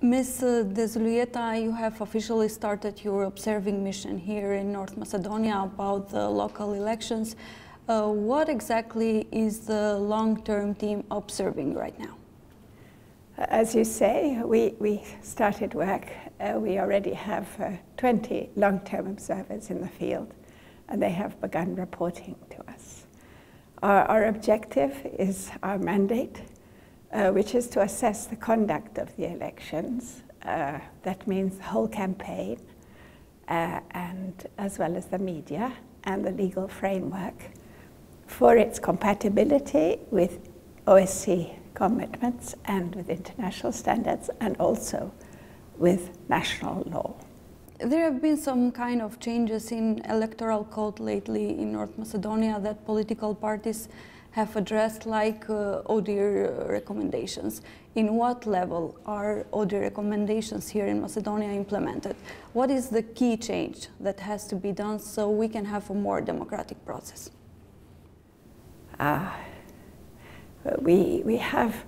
Ms. de Zuluјeta, you have officially started your observing mission here in North Macedonia about the local elections. What exactly is the long-term team observing right now? As you say, we started work. We already have 20 long-term observers in the field, and they have begun reporting to us. Our objective is our mandate, which is to assess the conduct of the elections. That means the whole campaign, and as well as the media and the legal framework for its compatibility with OSCE commitments and with international standards, and also with national law. There have been some kind of changes in electoral code lately in North Macedonia that political parties have addressed, like ODIHR recommendations. In what level are ODIHR recommendations here in Macedonia implemented? What is the key change that has to be done so we can have a more democratic process? We have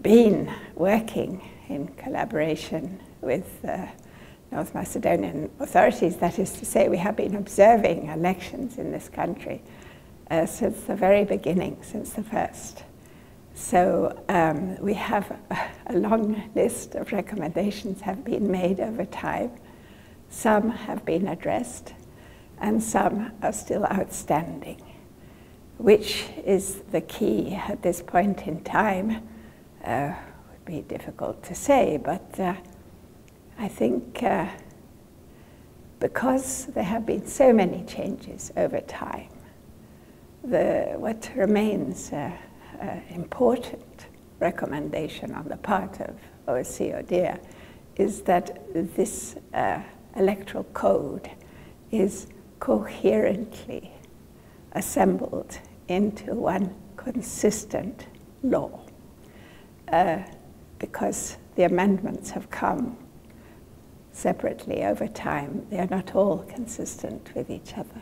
been working in collaboration with North Macedonian authorities. That is to say, we have been observing elections in this country since the very beginning, since the first. So we have a long list of recommendations have been made over time. Some have been addressed, and some are still outstanding. Which is the key at this point in time would be difficult to say, but I think because there have been so many changes over time, what remains important recommendation on the part of OSCE ODIHR is that this electoral code is coherently assembled into one consistent law, because the amendments have come separately over time. They are not all consistent with each other.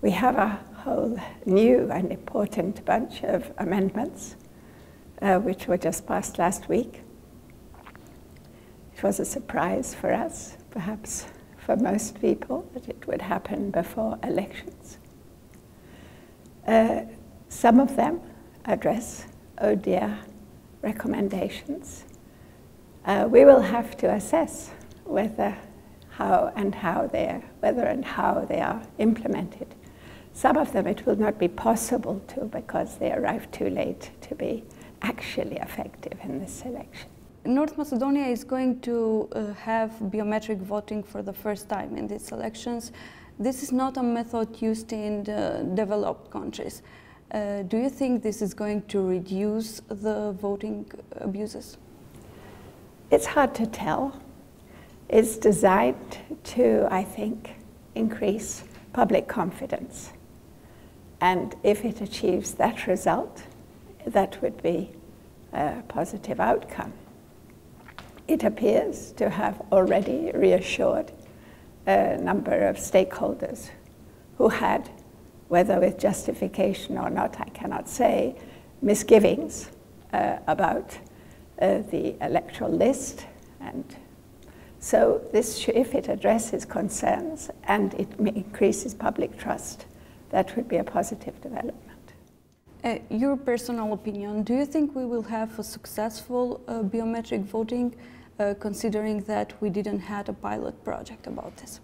We have a whole new and important bunch of amendments which were just passed last week. It was a surprise for us, perhaps for most people, that it would happen before elections. Some of them address ODIHR recommendations. We will have to assess whether and how they are implemented. Some of them it will not be possible to, because they arrive too late to be actually effective in this election. North Macedonia is going to have biometric voting for the first time in these elections. This is not a method used in the developed countries. Do you think this is going to reduce the voting abuses? It's hard to tell. It's designed to, I think, increase public confidence. And if it achieves that result, that would be a positive outcome. It appears to have already reassured a number of stakeholders who had, whether with justification or not, I cannot say, misgivings about the electoral list. And so this, if it addresses concerns and it increases public trust, that would be a positive development. Your personal opinion, do you think we will have a successful biometric voting, considering that we didn't have a pilot project about this?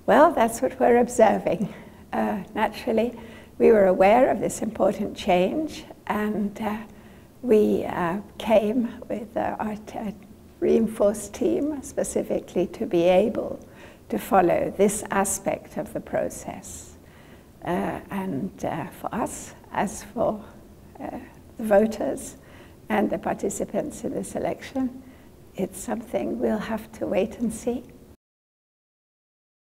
Well, that's what we're observing. Naturally, we were aware of this important change, and we came with our reinforced team specifically to be able to follow this aspect of the process. For us, as for the voters and the participants in this election, it's something we'll have to wait and see.